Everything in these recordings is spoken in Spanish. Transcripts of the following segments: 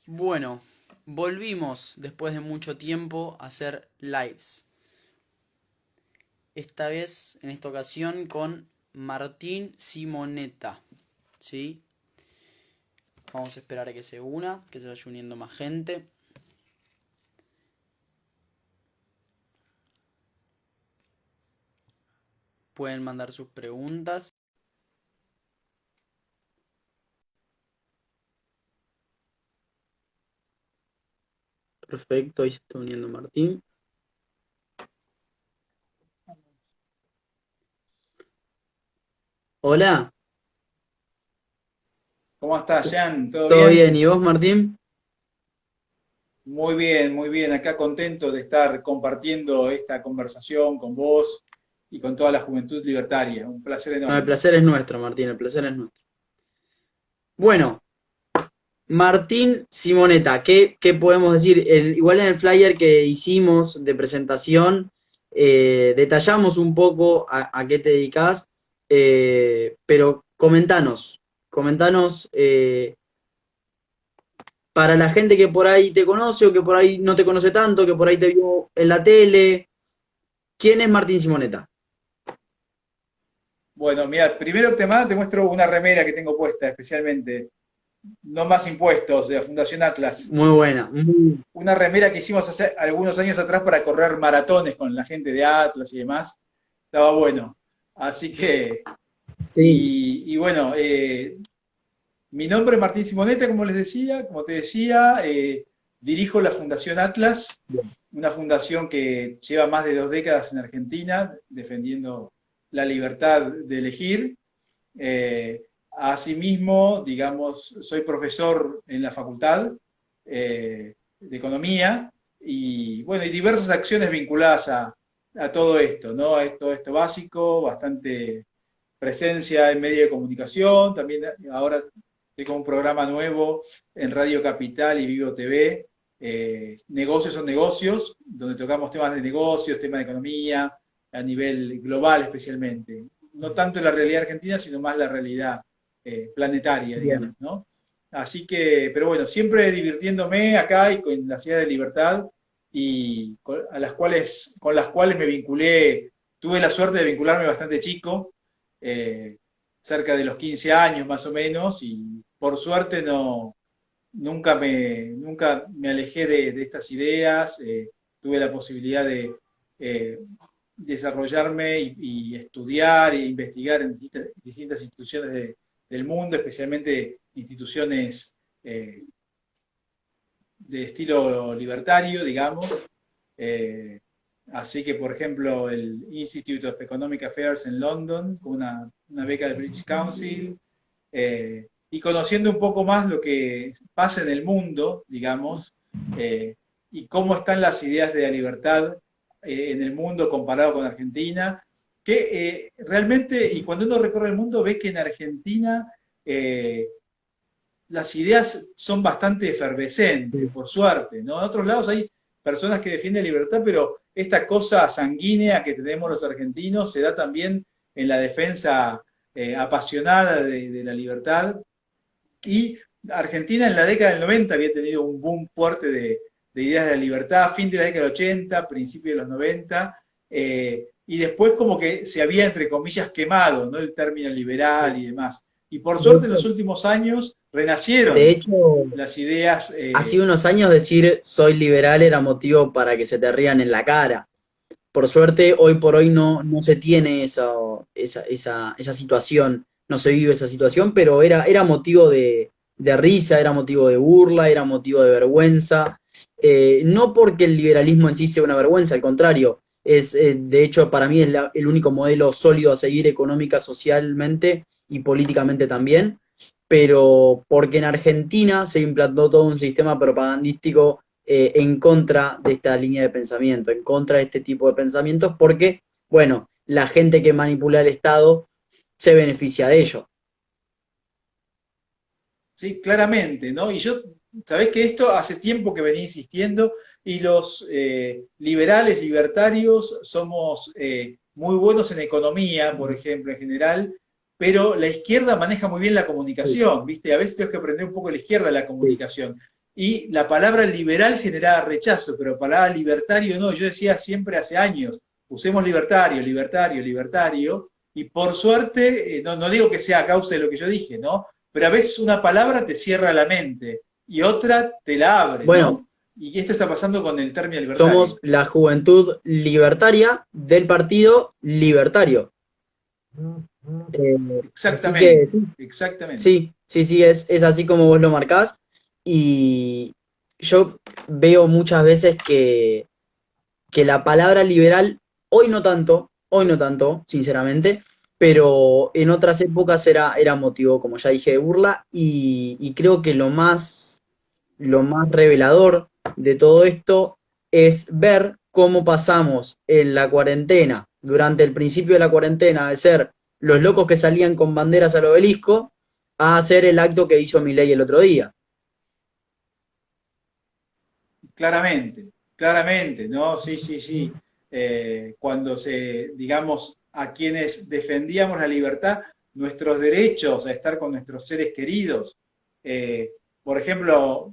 Bueno, volvimos después de mucho tiempo a hacer lives. Esta vez, en esta ocasión, con Martín Simonetta. ¿Sí? Vamos a esperar a que se una, que se vaya uniendo más gente. Pueden mandar sus preguntas. Perfecto, ahí se está uniendo Martín. Hola, ¿Cómo estás, Jan? ¿Todo ¿todo bien? bien? ¿Y vos, Martín? Muy bien, muy bien. Acá contento de estar compartiendo esta conversación con vos y con toda la juventud libertaria. Un placer No, el enorme. placer es nuestro, Martín, el placer es nuestro. Bueno, Martín Simonetta, ¿qué podemos decir? Igual en el flyer que hicimos de presentación, detallamos un poco a qué te dedicas, pero comentanos para la gente que por ahí te conoce o que por ahí no te conoce tanto, que por ahí te vio en la tele, ¿quién es Martín Simonetta? Bueno, mira, primero te muestro una remera que tengo puesta especialmente. No más impuestos de la Fundación Atlas. Muy buena. Una remera que hicimos hace algunos años atrás para correr maratones con la gente de Atlas y demás. Estaba bueno. Así que, Sí, y bueno, mi nombre es Martín Simonetta, como te decía, dirijo la Fundación Atlas, una fundación que lleva más de 2 décadas en Argentina defendiendo la libertad de elegir. Asimismo, digamos, soy profesor en la facultad de economía y bueno, y diversas acciones vinculadas a todo esto, ¿no? A todo esto básico, bastante presencia en medios de comunicación, también ahora tengo un programa nuevo en Radio Capital y Vivo TV, Negocios son negocios, donde tocamos temas de negocios, temas de economía, a nivel global especialmente. No tanto la realidad argentina, sino más la realidad planetaria, digamos, bien. ¿no? Así que, pero bueno, siempre divirtiéndome acá y con la ciudad de libertad y con las cuales me vinculé, tuve la suerte de vincularme bastante chico, eh, cerca de los 15 años más o menos, y por suerte nunca me alejé de estas ideas, tuve la posibilidad de eh, desarrollarme y estudiar e investigar en distintas instituciones del mundo, especialmente instituciones de estilo libertario, digamos. Eh, Así que, por ejemplo, el Institute of Economic Affairs en London, con una beca del British Council, y conociendo un poco más lo que pasa en el mundo, digamos, y cómo están las ideas de la libertad en el mundo comparado con Argentina, que realmente, y cuando uno recorre el mundo, ve que en Argentina eh, las ideas son bastante efervescentes, por suerte, ¿no? En otros lados hay personas que defienden libertad, pero esta cosa sanguínea que tenemos los argentinos se da también en la defensa apasionada de la libertad. Y Argentina en la década del 90 había tenido un boom fuerte de ideas de la libertad, fin de la década del 80, principio de los 90, y después como que se había, entre comillas, quemado, ¿no? El término liberal y demás. Y por De suerte en los hecho, últimos años de renacieron hecho, las ideas. hace unos años decir soy liberal era motivo para que se te rían en la cara. Por suerte, hoy por hoy no se tiene esa situación, no se vive esa situación, pero era motivo de risa, era motivo de burla, era motivo de vergüenza. No porque el liberalismo en sí sea una vergüenza, al contrario, de hecho para mí es el único modelo sólido a seguir económica, socialmente y políticamente también, pero porque en Argentina se implantó todo un sistema propagandístico en contra de esta línea de pensamiento, en contra de este tipo de pensamientos, porque, bueno, la gente que manipula el Estado se beneficia de ello. Sí, claramente, ¿no? Y yo, sabés que esto hace tiempo que venía insistiendo y los liberales, libertarios, somos muy buenos en economía, por ejemplo, en general, pero la izquierda maneja muy bien la Sí, comunicación, ¿viste? A veces tengo que aprender un poco de la izquierda la sí. comunicación. y la palabra liberal generaba rechazo, pero palabra libertario no. Yo decía siempre hace años, usemos libertario, libertario, libertario, y por suerte, no digo que sea a causa de lo que yo dije, ¿no? Pero a veces una palabra te cierra la mente y otra te la abre, Bueno, ¿no? Y esto está pasando con el término libertario. somos la juventud libertaria del partido libertario. Así que Exactamente, exactamente. sí, sí, sí, es así como vos lo marcás. Y yo veo muchas veces que la palabra liberal, hoy no tanto, sinceramente, pero en otras épocas era motivo, como ya dije, de burla, y creo que lo más revelador de todo esto es ver cómo pasamos en la cuarentena, durante el principio de la cuarentena, de ser los locos que salían con banderas al obelisco, a hacer el acto que hizo Milei el otro día. Claramente, claramente, ¿no? Sí, sí, sí. Cuando digamos, a quienes defendíamos la libertad, nuestros derechos a estar con nuestros seres queridos, eh, por ejemplo,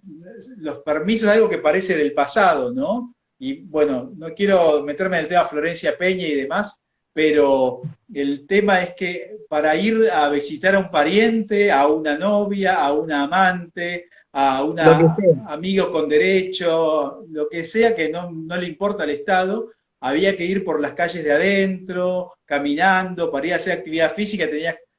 los permisos, algo que parece del pasado, ¿no? Y bueno, no quiero meterme en el tema Florencia Peña y demás, pero el tema es que para ir a visitar a un pariente, a una novia, a una amante, a un Lo que sea. amigo con derecho, lo que sea que no le importa al Estado, había que ir por las calles de adentro, caminando, para ir a hacer actividad física.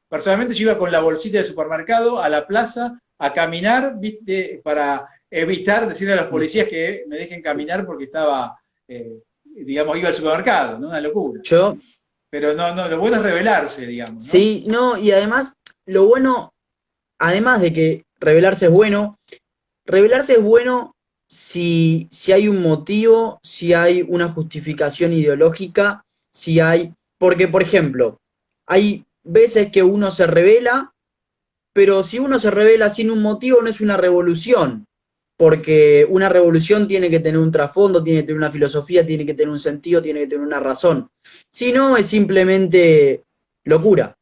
Personalmente yo iba con la bolsita de supermercado a la plaza a caminar, ¿viste? Para evitar decirle a los policías que me dejen caminar porque estaba, digamos, iba al supermercado, ¿no? Una locura. Yo, Pero no, lo bueno es rebelarse, digamos, ¿no? sí, no, y además, lo bueno, además de que rebelarse es bueno si hay un motivo, si hay una justificación ideológica, si hay, porque por ejemplo, hay veces que uno se revela, pero si uno se revela sin un motivo no es una revolución, porque una revolución tiene que tener un trasfondo, tiene que tener una filosofía, tiene que tener un sentido, tiene que tener una razón. Si no, es simplemente locura.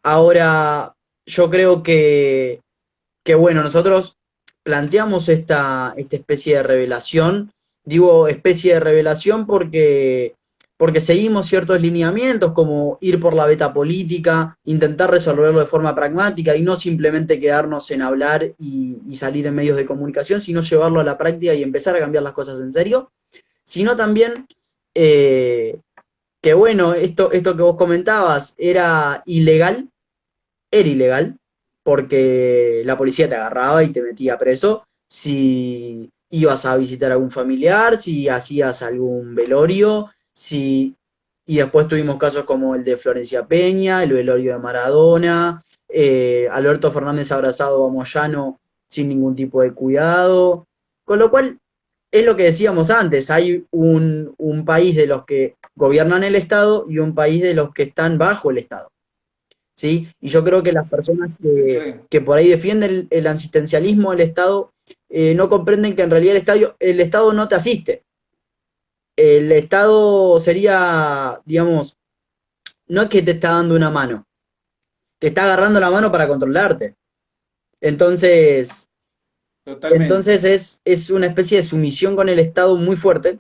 Ahora, yo creo que bueno, nosotros planteamos esta especie de revelación. Digo especie de revelación porque seguimos ciertos lineamientos como ir por la beta política, intentar resolverlo de forma pragmática y no simplemente quedarnos en hablar y salir en medios de comunicación, sino llevarlo a la práctica y empezar a cambiar las cosas en serio, sino también eh, que bueno, esto que vos comentabas era ilegal, porque la policía te agarraba y te metía preso si ibas a visitar a algún familiar, si hacías algún velorio, si... Y después tuvimos casos como el de Florencia Peña, el velorio de Maradona, Alberto Fernández abrazado a Moyano sin ningún tipo de cuidado. Con lo cual, es lo que decíamos antes, hay un país de los que gobiernan el Estado y un país de los que están bajo el Estado. ¿Sí? Y yo creo que las personas que por ahí defienden el asistencialismo del Estado no comprenden que en realidad el Estado no te asiste. El Estado sería, digamos, no es que te está dando una mano, te está agarrando la mano para controlarte. Entonces, Totalmente. entonces es una especie de sumisión con el Estado muy fuerte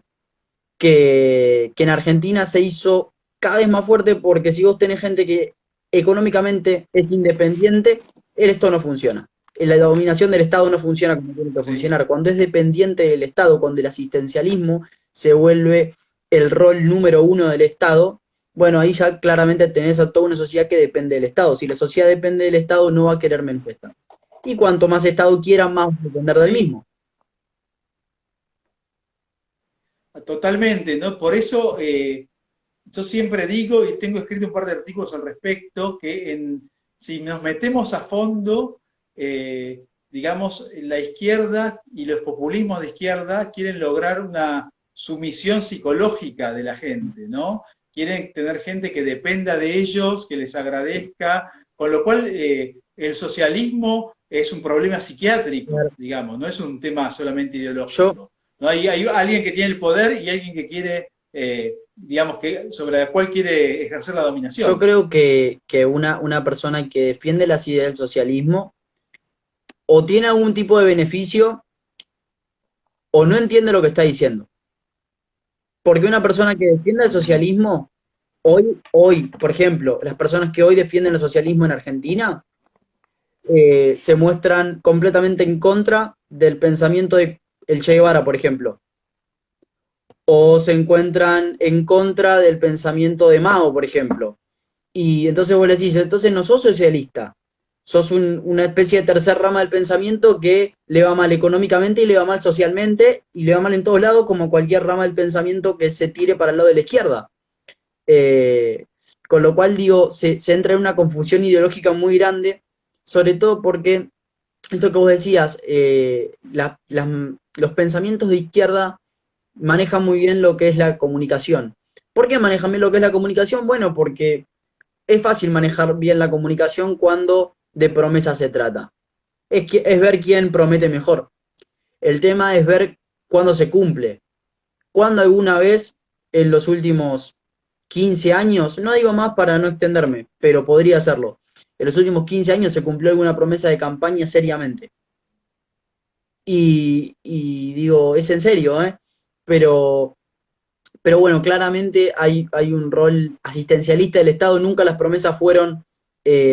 que en Argentina se hizo cada vez más fuerte porque si vos tenés gente que económicamente es independiente, esto no funciona. La dominación del Estado no funciona como tiene que Sí. funcionar. Cuando es dependiente del Estado, cuando el asistencialismo se vuelve el rol número uno del Estado, bueno, ahí ya claramente tenés a toda una sociedad que depende del Estado. Si la sociedad depende del Estado, no va a querer menos Estado. Y cuanto más Estado quiera, más va a depender del Sí, mismo. totalmente, ¿no? Por eso yo siempre digo, y tengo escrito un par de artículos al respecto, que si nos metemos a fondo, digamos, la izquierda y los populismos de izquierda quieren lograr una sumisión psicológica de la gente, ¿no? Quieren tener gente que dependa de ellos, que les agradezca, con lo cual el socialismo es un problema psiquiátrico, digamos, no es un tema solamente Yo, ideológico. ¿No? Hay alguien que tiene el poder y alguien que quiere digamos, sobre la cual quiere ejercer la yo dominación. creo que una persona que defiende las ideas del socialismo o tiene algún tipo de beneficio o no entiende lo que está diciendo. Porque una persona que defiende el socialismo, hoy, por ejemplo, las personas que hoy defienden el socialismo en Argentina, se muestran completamente en contra del pensamiento de el Che Guevara, por ejemplo. O se encuentran en contra del pensamiento de Mao, por ejemplo. Y entonces vos le decís, entonces no sos socialista, sos una especie de tercer rama del pensamiento que le va mal económicamente y le va mal socialmente y le va mal en todos lados como cualquier rama del pensamiento que se tire para el lado de la izquierda. Eh, con lo cual, digo, se entra en una confusión ideológica muy grande, sobre todo porque, esto que vos decías, los pensamientos de izquierda manejan muy bien lo que es la comunicación. ¿Por qué manejan bien lo que es la comunicación? Bueno, porque es fácil manejar bien la comunicación cuando de promesa se trata. Es ver quién promete mejor. El tema es ver cuándo se cumple. Cuando alguna vez en los últimos 15 años, no digo más para no extenderme, pero podría hacerlo. En los últimos 15 años se cumplió alguna promesa de campaña seriamente. Y digo, es en serio, ¿eh? Pero Pero bueno, claramente hay un rol asistencialista del Estado. Nunca las promesas fueron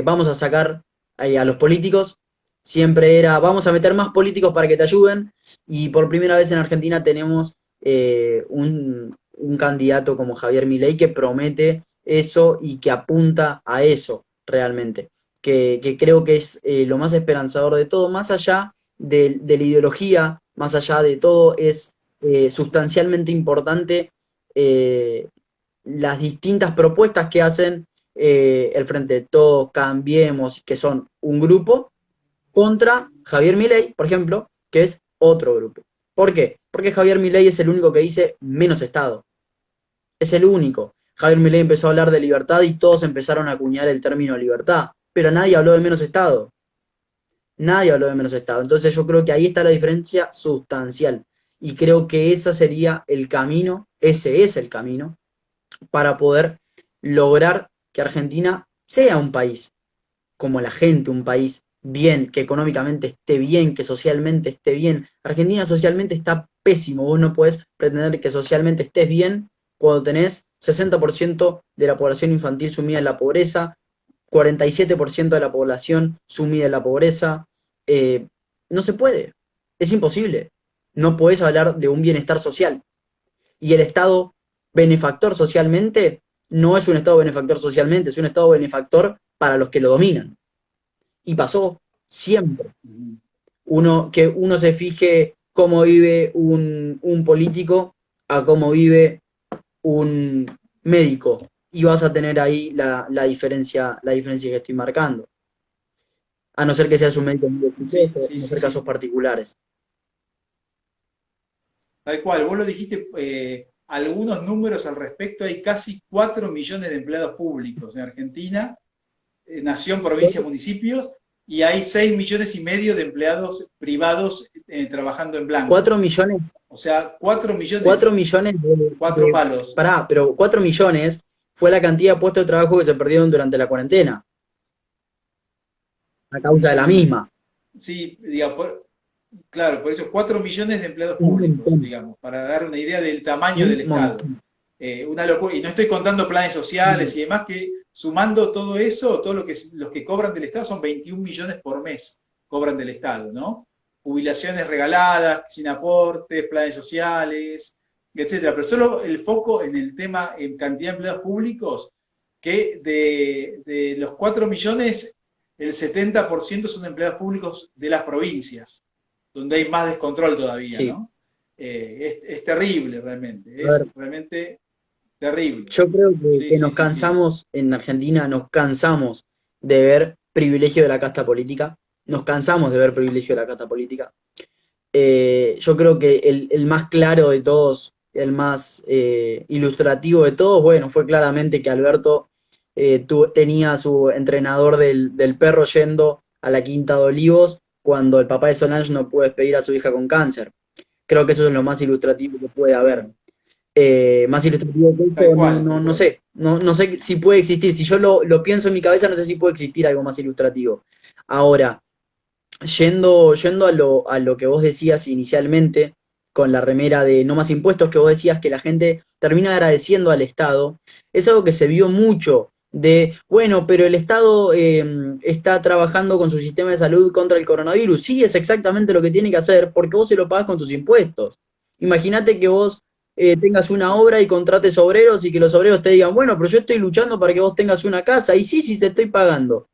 vamos a sacar a los políticos. Siempre era vamos a meter más políticos para que te ayuden. Y por primera vez en Argentina tenemos un candidato como Javier Milei que promete eso y que apunta a eso realmente. Que creo que es lo más esperanzador de todo, más allá de la ideología, más allá de todo, es sustancialmente importante eh, las distintas propuestas que hacen el Frente de Todos, Cambiemos, que son un grupo, contra Javier Milei, por ejemplo, que es otro grupo. ¿Por qué? Porque Javier Milei es el único que dice menos Estado. Es el único. Javier Milei empezó a hablar de libertad y todos empezaron a acuñar el término libertad, pero nadie habló de menos Estado. Nadie habló de menos Estado. Entonces yo creo que ahí está la diferencia sustancial. Y creo que ese sería el camino, ese es el camino para poder lograr que Argentina sea un país como la gente, un país bien, que económicamente esté bien, que socialmente esté bien. Argentina socialmente está pésimo, vos no podés pretender que socialmente estés bien cuando tenés 60% de la población infantil sumida en la pobreza, 47% de la población sumida en la pobreza. Eh, no se puede, es imposible. No podés hablar de un bienestar social. Y el Estado benefactor socialmente no es un Estado benefactor socialmente, es un Estado benefactor para los que lo dominan. Y pasó siempre. Que uno se fije cómo vive un político a cómo vive un médico. Y vas a tener ahí la diferencia que estoy marcando. A no ser que seas un médico muy exitoso, Sí, no sí, ser sí. casos particulares. Tal cual, vos lo dijiste, algunos números al respecto, hay casi 4 millones de empleados públicos en Argentina, nación, provincia, municipios, y hay 6 millones y medio de empleados privados trabajando en blanco. 4 millones. O sea, 4 millones. 4 millones Cuatro palos. Pará, pero 4 millones fue la cantidad de puestos de trabajo que se perdieron durante la cuarentena. A causa de la misma. Sí, digamos, claro, por eso 4 millones de empleados públicos, digamos, para dar una idea del tamaño del Estado. Una locura. Y no estoy contando planes sociales y demás, que sumando todo eso, todo los que cobran del Estado son 21 millones por mes, cobran del Estado, ¿no? Jubilaciones regaladas, sin aportes, planes sociales, etcétera. Pero solo el foco en el tema, en cantidad de empleados públicos, que de los 4 millones, el 70% son empleados públicos de las provincias, donde hay más descontrol todavía, sí. ¿No? Es terrible realmente, es realmente terrible. Yo creo que nos cansamos, en Argentina nos cansamos de ver privilegio de la casta política, nos cansamos de ver privilegio de la casta política. Yo creo que el más claro de todos, el más ilustrativo de todos, bueno, fue claramente que Alberto tenía a su entrenador del perro yendo a la Quinta de Olivos cuando el papá de Solange no pudo despedir a su hija con cáncer. Creo que eso es lo más ilustrativo que puede haber. Más ilustrativo que eso, no sé. No sé si puede existir. Si yo lo pienso en mi cabeza, no sé si puede existir algo más ilustrativo. Ahora, yendo a lo que vos decías inicialmente, con la remera de no más impuestos, que vos decías que la gente termina agradeciendo al Estado, es algo que se vio mucho de, bueno, pero el Estado está trabajando con su sistema de salud contra el coronavirus. Sí, es exactamente lo que tiene que hacer porque vos se lo pagás con tus impuestos. Imagínate que vos tengas una obra y contrates obreros y que los obreros te digan, bueno, pero yo estoy luchando para que vos tengas una casa. Y sí, sí, te estoy pagando.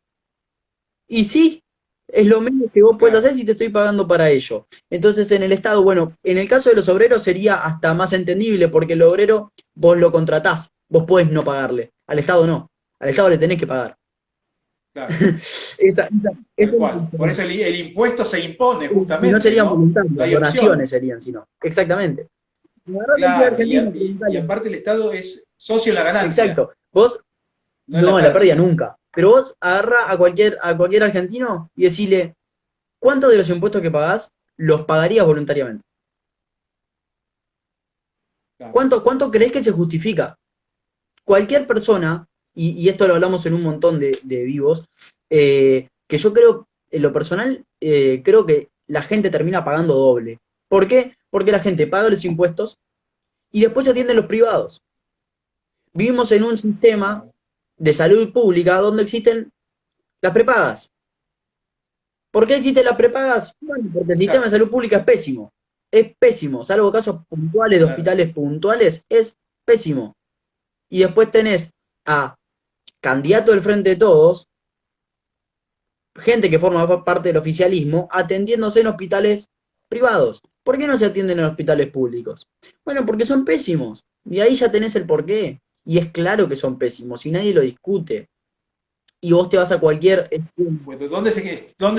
Y sí, es lo menos que vos puedes claro, hacer si te estoy pagando para ello. Entonces, en el Estado, bueno, en el caso de los obreros sería hasta más entendible, porque el obrero vos lo contratás, vos podés no pagarle. Al Estado no. Al Estado le tenés que pagar. claro, Esa tal es la cual. Por eso diferencia. el impuesto se impone Si no justamente, serían ¿no? No voluntarias, hay donaciones opción. serían, si no. Exactamente. Agarrá cualquier Claro, argentino, y preguntale. aparte el Estado es socio en la ganancia, Exacto. Vos, no en la no, la pérdida pérdida. nunca. Pero vos agarrá a cualquier argentino y decile, ¿cuántos de los impuestos que pagás los pagarías voluntariamente? Claro. ¿Cuánto crees que se justifica? Cualquier persona, y esto lo hablamos en un montón de vivos, que yo creo, en lo personal, creo que la gente termina pagando doble. ¿Por qué? Porque la gente paga los impuestos y después se atienden los privados. Vivimos en un sistema Claro, de salud pública donde existen las prepagas. ¿Por qué existen las prepagas? Bueno, porque el sistema de exacto, salud pública es pésimo. Es pésimo, salvo casos puntuales de claro. hospitales puntuales, es pésimo. Y después tenés a candidato del Frente de Todos, gente que forma parte del oficialismo, atendiéndose en hospitales privados. ¿Por qué no se atienden en hospitales públicos? Bueno, porque son pésimos. Y ahí ya tenés el porqué. Y es claro que son pésimos y nadie lo discute. Y vos te vas a cualquier... Bueno, ¿dónde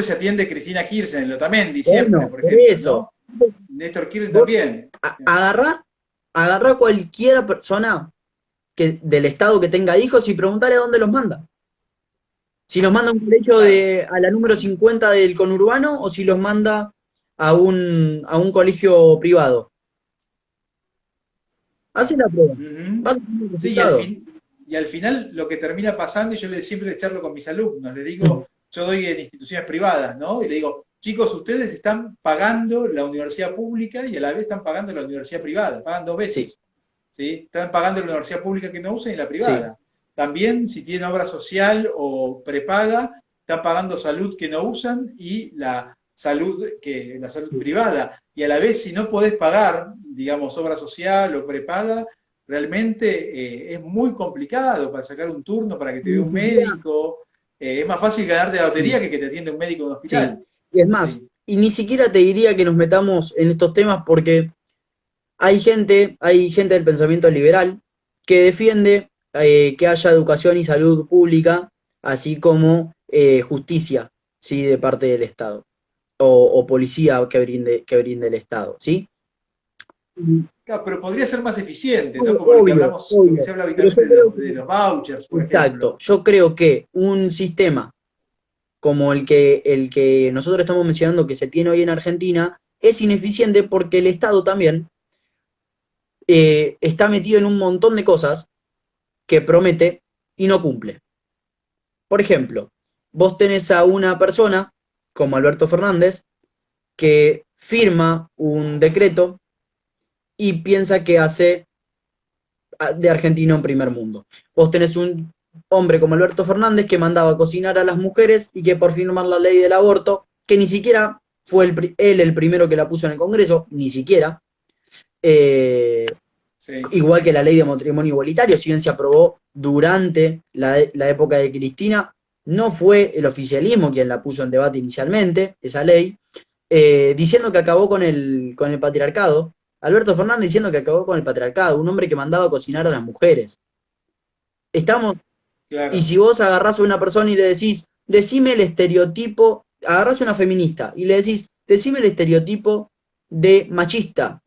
se atiende Cristina Kirchner? En Lotamendi siempre, Bueno, por por ejemplo, eso. ¿no? Néstor Kirchner Vos también. agarrá, agarrá cualquier persona del Estado que tenga hijos y preguntale a dónde los manda. Si los manda a un colegio Claro. a la número 50 del conurbano o si los manda a un colegio privado. Haz Claro. la prueba. Ujú. Vas a tener el Sí, resultado. y al final lo que termina pasando, y yo siempre le charlo con mis alumnos, le digo, yo doy en instituciones privadas, ¿no? Y le digo, chicos, ustedes están pagando la universidad pública y a la vez están pagando la universidad privada, pagan dos Sí, veces, ¿sí? Están pagando la universidad pública que no usan y la sí. privada. También, si tienen obra social o prepaga, están pagando salud que no usan y la salud privada. Y a la vez, si no podés pagar, digamos, obra social o prepaga, realmente es muy complicado para sacar un turno para que te vea Ni un siquiera, médico. Es más fácil ganarte la sí, lotería que te atienda un médico en un sí. hospital. Y es más, Sí, y ni siquiera te diría que nos metamos en estos temas porque hay gente del pensamiento liberal que defiende que haya educación y salud pública, así como justicia, ¿sí? De parte del Estado, o policía que brinde el Estado, ¿sí? claro, pero podría ser más eficiente, ¿no? Como Obvio, lo que obvio. se habla Pero habitualmente yo creo de los vouchers, por exacto, ejemplo. yo creo que un sistema como el que nosotros estamos mencionando que se tiene hoy en Argentina es ineficiente porque el Estado también está metido en un montón de cosas que promete y no cumple. Por ejemplo, vos tenés a una persona como Alberto Fernández que firma un decreto y piensa que hace de Argentina un primer mundo. Vos tenés un hombre como Alberto Fernández que mandaba a cocinar a las mujeres y que por firmar la ley del aborto, que ni siquiera fue él el primero que la puso en el Congreso, ni siquiera, eh, Sí, igual que la ley de matrimonio igualitario, si bien se aprobó durante la época de Cristina, no fue el oficialismo quien la puso en debate inicialmente, esa ley, diciendo que acabó con el patriarcado. Alberto Fernández diciendo que acabó con el patriarcado, un hombre que mandaba a cocinar a las mujeres. Estamos, y claro. si vos agarrás a una persona y le decís, decime el estereotipo, agarrás a una feminista y le decís, decime el estereotipo de machista.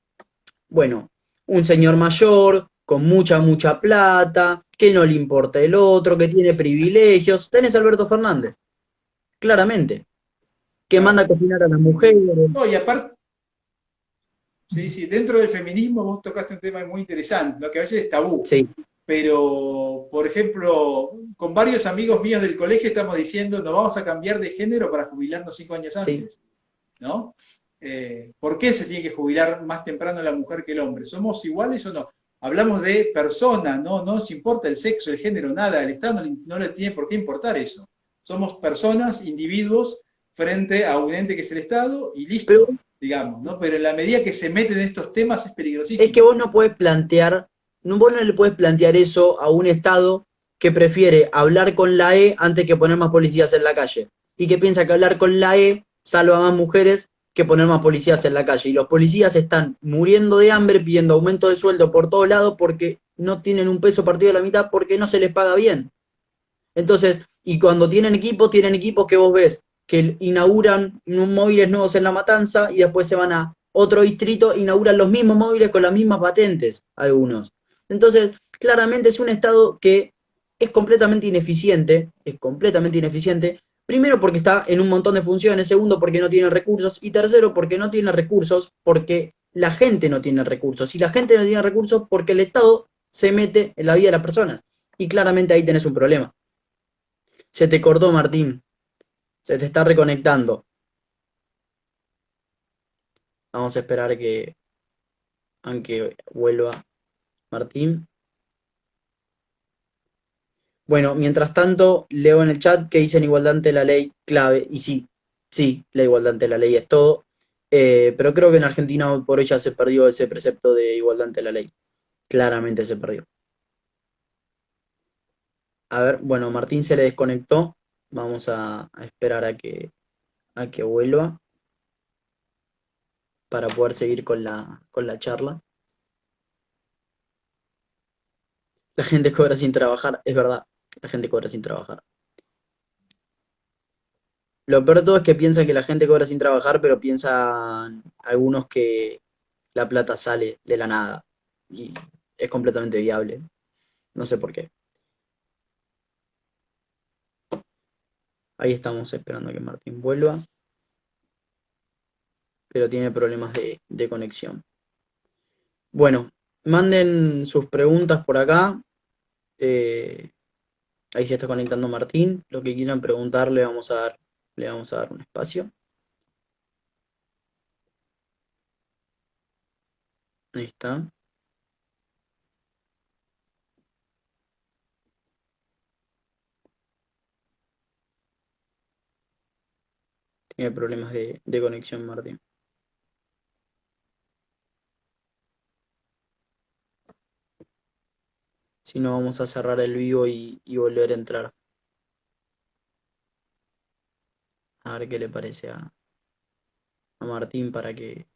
Bueno, un señor mayor, con mucha plata, que no le importa el otro, que tiene privilegios. Tenés a Alberto Fernández, claramente, que manda a Claro. cocinar a las mujeres. Ujú. No, y aparte, sí, sí, dentro del feminismo vos tocaste un tema muy interesante, ¿no? Que a veces es tabú. Sí, Pero, por ejemplo, con varios amigos míos del colegio estamos diciendo, nos vamos a cambiar de género para jubilarnos 5 años sí, antes, ¿no? ¿Por qué se tiene que jubilar más temprano la mujer que el hombre? ¿Somos iguales o no? Hablamos de personas, no nos importa el sexo, el género, nada. El Estado no le tiene por qué importar eso. Somos personas, individuos, frente a un ente que es el Estado y Pero listo, digamos, ¿no? Pero en la medida que se meten en estos temas es es que peligrosísimo. vos no podés plantear, vos no le podés plantear eso a un Estado que prefiere hablar con la E antes que poner más policías en la calle. Y que piensa que hablar con la E salva más mujeres que poner más policías en la calle. Y los policías están muriendo de hambre, pidiendo aumento de sueldo por todos lados porque no tienen un peso partido a la mitad porque no se les paga bien. Entonces, y cuando tienen equipos que vos ves que inauguran móviles nuevos en La Matanza y después se van a otro distrito, inauguran los mismos móviles con las mismas patentes, algunos. Entonces, claramente es un Estado que es completamente ineficiente, primero porque está en un montón de funciones, segundo porque no tiene recursos y tercero porque no tiene recursos porque la gente no tiene recursos y la gente no tiene recursos porque el Estado se mete en la vida de las personas y claramente ahí tenés un problema. Se te cortó, Martín. Se te está reconectando. Vamos a esperar aunque vuelva Martín. Bueno, mientras tanto, leo en el chat que dicen igualdad ante la ley clave. Y sí, sí, la igualdad ante la ley es todo. Pero creo que en Argentina hoy por hoy ya se perdió ese precepto de igualdad ante la ley. Claramente se perdió. A ver, bueno, Martín se le desconectó. Vamos a esperar a que vuelva para poder seguir con la charla. La gente cobra sin trabajar, es verdad, la gente cobra sin trabajar. Lo peor de todo es que piensan que la gente cobra sin trabajar, pero piensan algunos que la plata sale de la nada. Y es completamente viable. No sé por qué. Ahí estamos esperando a que Martín vuelva, pero tiene problemas de conexión. Bueno, manden sus preguntas por acá. Eh, ahí se está conectando Martín. Lo que quieran preguntar le vamos a dar un espacio. Ahí está. Tiene problemas de conexión, Martín. Si no, vamos a cerrar el vivo y volver a entrar. A ver qué le parece a Martín para que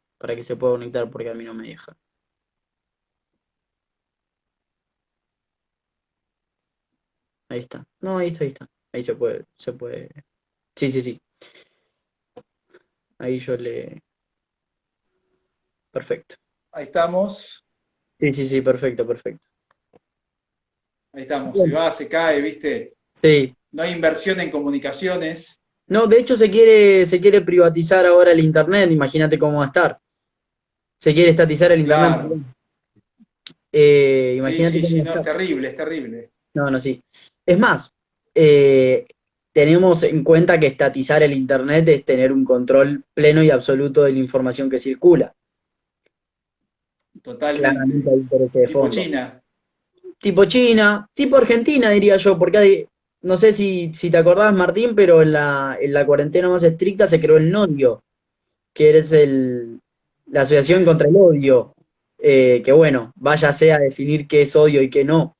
se pueda conectar, porque a mí no me deja. Ahí está. No, ahí está, ahí está. Ahí se puede, se puede. Sí, sí, sí. Ahí yo le. Perfecto. Ahí estamos, Sí, sí, sí, perfecto, perfecto. ahí estamos. Se Bien. va, se cae, ¿viste? Sí. No hay inversión en comunicaciones. No, de hecho se quiere privatizar ahora el internet, imagínate cómo va a estar. Se quiere estatizar el internet, Claro. perdón. Sí, Imagínate sí, cómo sí, va a no, es estar. terrible, es terrible. No, no, sí. Es más, eh, tenemos en cuenta que estatizar el Internet es tener un control pleno y absoluto de la información que circula. Claramente Totalmente. hay intereses de Tipo fondo. China. Tipo China, tipo Argentina, diría yo, porque no sé si te acordás, Martín, pero en la cuarentena más estricta se creó el NODIO, que es la Asociación contra el Odio. Que bueno, váyase a definir qué es odio y qué no.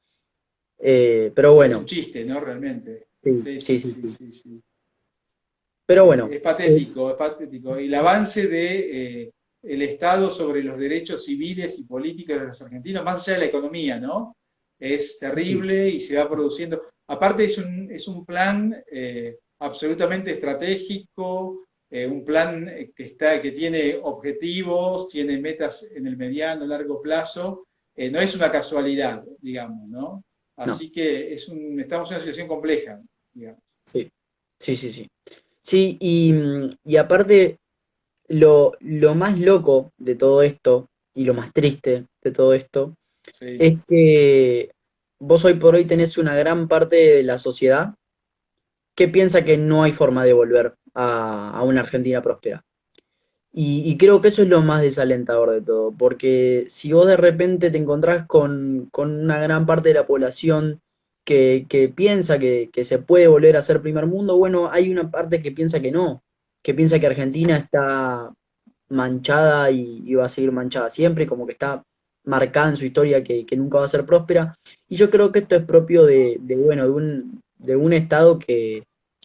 Pero Es un bueno, chiste, ¿no? Realmente. sí, Sí, sí, sí, sí, sí, sí. sí, sí. Pero bueno, Es patético, es patético. Y el avance de el Estado sobre los derechos civiles y políticos de los argentinos, más allá de la economía, ¿no? Es terrible y se va produciendo. Aparte es un plan absolutamente estratégico, un plan que tiene objetivos, tiene metas en el mediano, largo plazo. No es una casualidad, digamos, ¿no? no, Así que estamos en una situación compleja, digamos. sí, sí, sí, sí. Sí, y aparte, lo más loco de todo esto, y lo más triste de todo esto, Sí, es que vos hoy por hoy tenés una gran parte de la sociedad que piensa que no hay forma de volver a una Argentina próspera. Y creo que eso es lo más desalentador de todo, porque si vos de repente te encontrás con una gran parte de la población que piensa que se puede volver a ser primer mundo, bueno, hay una parte que piensa que no, que piensa que Argentina está manchada y va a seguir manchada siempre, como que está marcada en su historia que nunca va a ser próspera. Y yo creo que esto es propio bueno, de un Estado que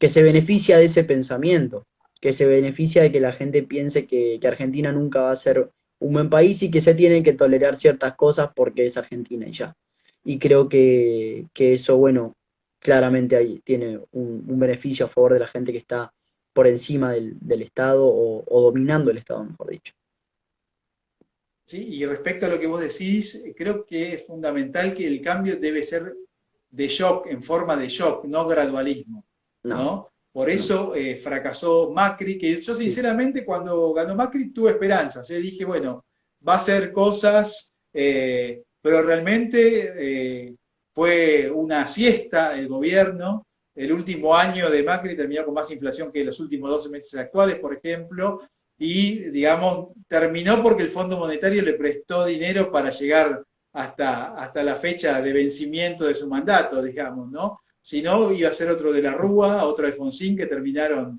se beneficia de ese pensamiento, que se beneficia de que la gente piense que Argentina nunca va a ser un buen país y que se tienen que tolerar ciertas cosas porque es Argentina y ya. Y creo que eso, bueno, claramente ahí tiene un beneficio a favor de la gente que está por encima del Estado o dominando el Estado, mejor dicho. ¿Sí? Y respecto a lo que vos decís, creo que es fundamental que el cambio debe ser de shock, en forma de shock, no gradualismo, No, ¿no? Por no. eso fracasó Macri, que yo sinceramente cuando ganó Macri tuve esperanzas, dije, bueno, va a hacer cosas, pero realmente fue una siesta el gobierno. El último año de Macri terminó con más inflación que los últimos 12 meses actuales, por ejemplo, y, digamos, terminó porque el Fondo Monetario le prestó dinero para llegar hasta la fecha de vencimiento de su mandato, digamos, ¿no? Si no, iba a ser otro de la Rúa, otro Alfonsín, que terminaron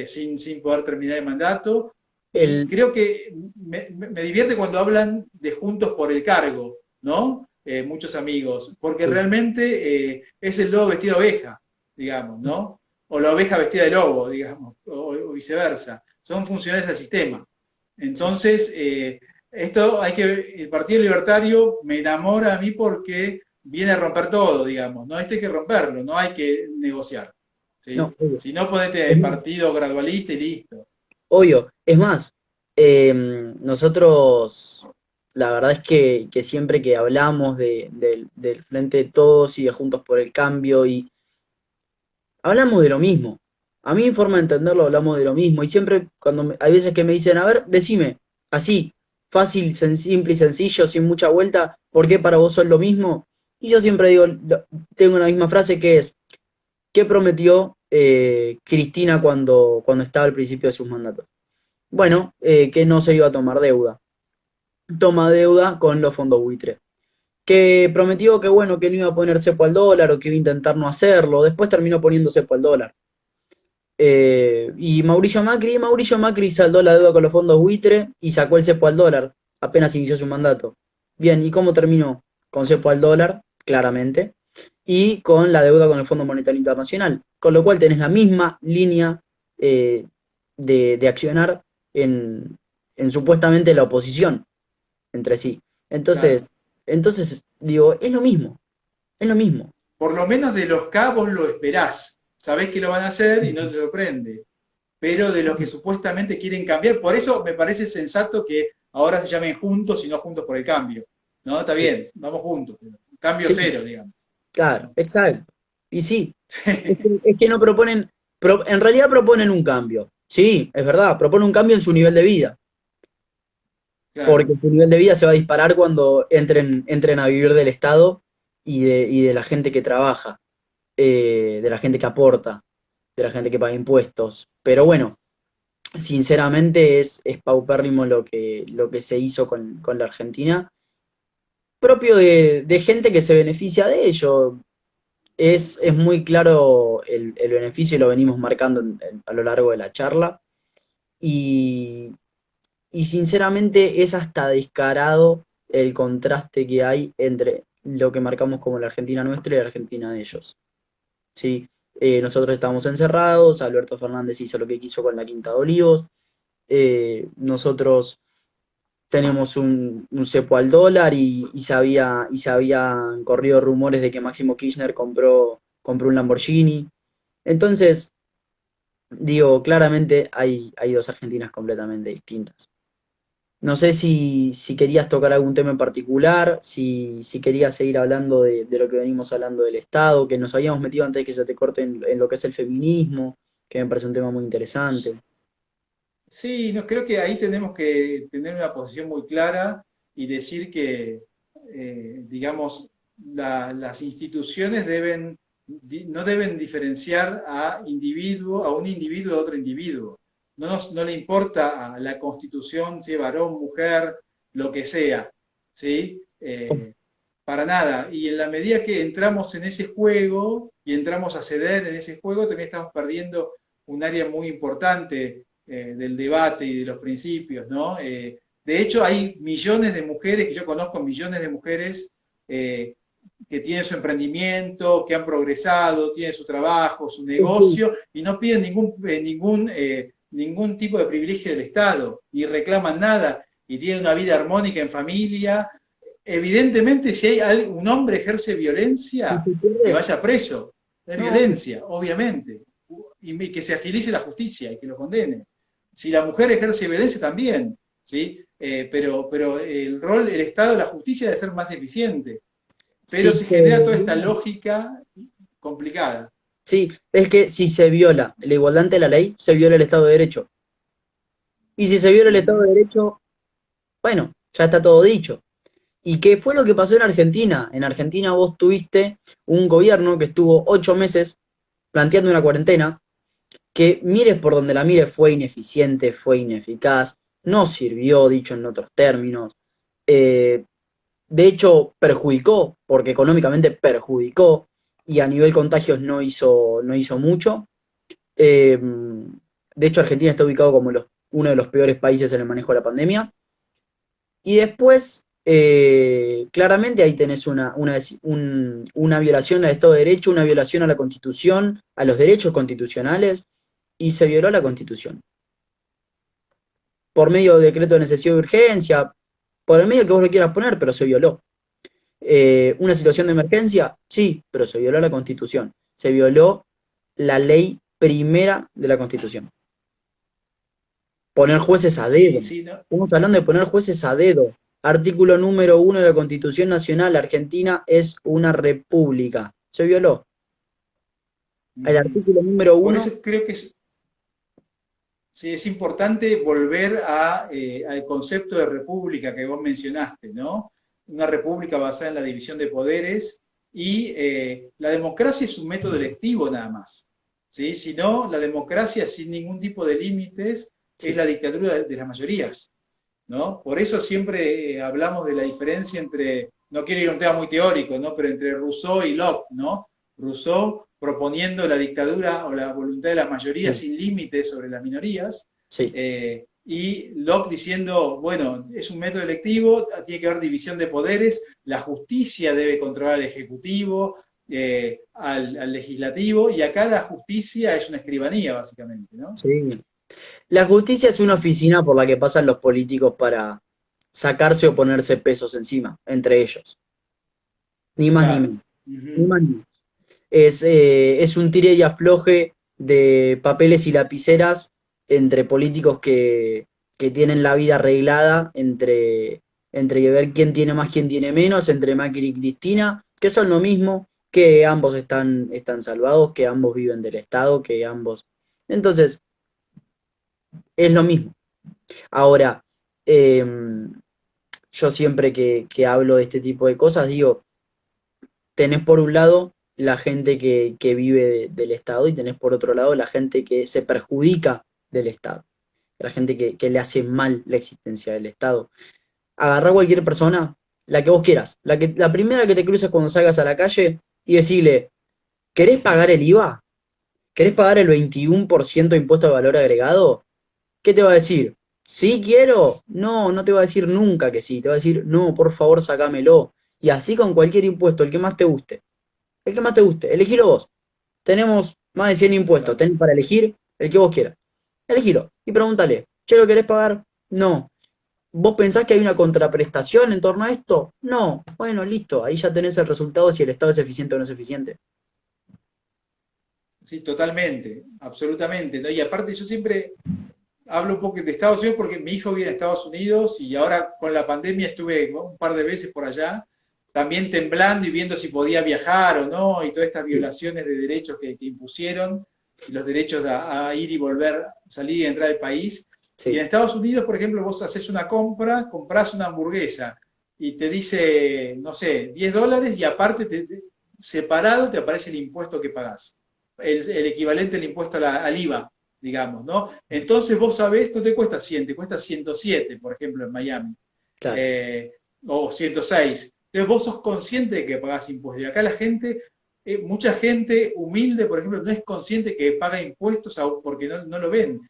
sin poder terminar el mandato. Y El, creo que me divierte cuando hablan de Juntos por el Cargo, ¿no? Muchos amigos, porque sí, realmente es el lobo vestido de oveja, digamos, ¿no? O la oveja vestida de lobo, digamos, o viceversa. Son funcionales al sistema. sí. Entonces, esto hay que, el Partido Libertario me enamora a mí porque viene a romper todo, digamos, ¿no? Esto hay que romperlo, no hay que negociar, No, ¿sí? obvio. Si no, ponete Es más, partido gradualista y listo. obvio. Es más, nosotros, la verdad es que siempre que hablamos del Frente de Todos y de Juntos por el Cambio, y hablamos de lo mismo. A mí, en forma de entenderlo, hablamos de lo mismo. Y siempre, hay veces que me dicen, a ver, decime, así, fácil, simple y sencillo, sin mucha vuelta, ¿por qué para vos son lo mismo? Y yo siempre digo, tengo una misma frase que es, ¿qué prometió Cristina cuando estaba al principio de sus mandatos? Bueno, que no se iba a tomar deuda. Toma deuda con los fondos buitre. Que prometió que bueno, que no iba a poner cepo al dólar o que iba a intentar no hacerlo. Después terminó poniendo cepo al dólar. Y Mauricio Macri saldó la deuda con los fondos buitre y sacó el cepo al dólar, apenas inició su mandato. Bien, ¿y cómo terminó? Con cepo al dólar, claramente, y con la deuda con el Fondo Monetario Internacional. Con lo cual tenés la misma línea eh, de accionar en supuestamente la oposición entre sí. Entonces, Claro. digo, es lo mismo. Por lo menos de los cabos lo esperás, sabés que lo van a hacer y no te sorprende. Pero de los que supuestamente quieren cambiar, por eso me parece sensato que ahora se llamen juntos y no juntos por el cambio. ¿No? Está bien, vamos juntos. Cambio Sí, cero, digamos. claro, exacto. Y sí, es que no proponen, en realidad proponen un cambio. Sí, es verdad, proponen un cambio en su nivel de vida, Claro. porque su nivel de vida se va a disparar cuando entren a vivir del Estado y de la gente que trabaja, de la gente que aporta, de la gente que paga impuestos. Pero bueno, sinceramente es paupérrimo lo que se hizo con la Argentina, propio de gente que se beneficia de ello. Es muy claro el beneficio y lo venimos marcando a lo largo de la charla. Y, y sinceramente es hasta descarado el contraste que hay entre lo que marcamos como la Argentina nuestra y la Argentina de ellos. ¿Sí? Nosotros estamos encerrados, Alberto Fernández hizo lo que quiso con la Quinta de Olivos, nosotros tenemos un cepo al dólar y se habían corrido rumores de que Máximo Kirchner compró un Lamborghini. Entonces, digo, claramente hay dos Argentinas completamente distintas. No sé si querías tocar algún tema en particular, si querías seguir hablando de lo que venimos hablando del Estado, que nos habíamos metido antes de que se te corte en lo que es el feminismo, que me parece un tema muy interesante. Sí, no, creo que ahí tenemos que tener una posición muy clara y decir que, digamos, las instituciones no deben diferenciar a un individuo de otro individuo. no le importa a la constitución, si es varón, mujer, lo que sea, ¿sí? Para nada. Y en la medida que entramos en ese juego y entramos a ceder en ese juego, también estamos perdiendo un área muy importante del debate y de los principios, ¿no? De hecho, hay millones de mujeres, que yo conozco millones de mujeres que tienen su emprendimiento, que han progresado, tienen su trabajo, su negocio, y no piden ningún tipo de privilegio del Estado, ni reclaman nada, y tienen una vida armónica en familia. Evidentemente, si hay un hombre ejerce violencia, que vaya preso. Es violencia, obviamente. Y que se agilice la justicia y que lo condene. Si la mujer ejerce violencia, también. ¿Sí? Pero el Estado de la justicia debe ser más eficiente. Pero Sí, se genera toda esta lógica complicada. sí, es que si se viola la igualdad ante la ley, se viola el Estado de Derecho. Y si se viola el Estado de Derecho, bueno, ya está todo dicho. ¿Y qué fue lo que pasó en Argentina? En Argentina vos tuviste un gobierno que estuvo 8 meses planteando una cuarentena que mires por donde la mires fue ineficiente, fue ineficaz, no sirvió, dicho en otros términos. Eh, de hecho, perjudicó, porque económicamente perjudicó y a nivel contagios no hizo mucho. De hecho, Argentina está ubicado como uno de los peores países en el manejo de la pandemia. Y después, claramente ahí tenés una violación al Estado de Derecho, una violación a la Constitución, a los derechos constitucionales, y se violó la Constitución. Por medio de decreto de necesidad de urgencia, por el medio que vos lo quieras poner, pero se violó. Una situación de emergencia, sí, pero se violó la Constitución. Se violó la ley primera de la Constitución. Poner jueces a dedo. Sí, sí, no. Estamos hablando de poner jueces a dedo. Artículo número 1 de la Constitución Nacional. Argentina es una república. Se violó. El artículo número Por 1. eso creo que sí, es importante volver al concepto de república que vos mencionaste, ¿no? Una república basada en la división de poderes y la democracia es un método electivo nada más, ¿sí? Si no, la democracia sin ningún tipo de límites Sí. es la dictadura de las mayorías, ¿no? Por eso siempre hablamos de la diferencia entre, no quiero ir a un tema muy teórico, ¿no? Pero entre Rousseau y Locke, ¿no? Rousseau proponiendo la dictadura o la voluntad de las mayorías Sí. sin límites sobre las minorías, Sí. y Locke diciendo, bueno, es un método electivo, tiene que haber división de poderes, la justicia debe controlar al Ejecutivo, al Legislativo, y acá la justicia es una escribanía, básicamente, ¿no? Sí. La justicia es una oficina por la que pasan los políticos para sacarse o ponerse pesos encima, entre ellos. Ni más ni Claro. menos. Ni Ujú. más ni menos. Es un tire y afloje de papeles y lapiceras entre políticos que tienen la vida arreglada, entre ver quién tiene más, quién tiene menos, entre Macri y Cristina, que son lo mismo, que ambos están salvados, que ambos viven del Estado, que ambos. Entonces, es lo mismo. Ahora, eh, yo siempre que hablo de este tipo de cosas, digo, tenés por un lado la gente que vive del Estado y tenés por otro lado la gente que se perjudica del Estado, la gente que le hace mal la existencia del Estado. Agarrá a cualquier persona, la que vos quieras, la primera que te cruces cuando salgas a la calle y decirle, ¿querés pagar el IVA? ¿Querés pagar el 21% de impuesto de valor agregado? ¿Qué te va a decir? ¿Sí quiero? No, no te va a decir nunca que sí, te va a decir, no, por favor, sacámelo. Y así con cualquier impuesto, el que más te guste. El que más te guste, elegilo vos. Tenemos más de 100 impuestos, Claro. tenés para elegir el que vos quieras. Elegilo y pregúntale, ¿che lo querés pagar? No. ¿Vos pensás que hay una contraprestación en torno a esto? No. Bueno, listo, ahí ya tenés el resultado si el Estado es eficiente o no es eficiente. Sí, totalmente, absolutamente, ¿no? Y aparte yo siempre hablo un poco de Estados Unidos porque mi hijo vive en Estados Unidos y ahora con la pandemia estuve un par de veces por allá, también temblando y viendo si podía viajar o no, y todas estas violaciones de derechos que impusieron, y los derechos a ir y volver, salir y entrar al país. Y Sí, en Estados Unidos, por ejemplo, vos haces una compra, compras una hamburguesa y te dice, no sé, $10 y aparte separado te aparece el impuesto que pagás, el equivalente al impuesto al IVA. digamos, ¿no? Entonces vos sabés, no te cuesta 100, te cuesta 107, por ejemplo, en Miami, Claro. eh, o 106. Entonces vos sos consciente de que pagás impuestos. Y acá la gente, mucha gente humilde, por ejemplo, no es consciente que paga impuestos porque no lo ven.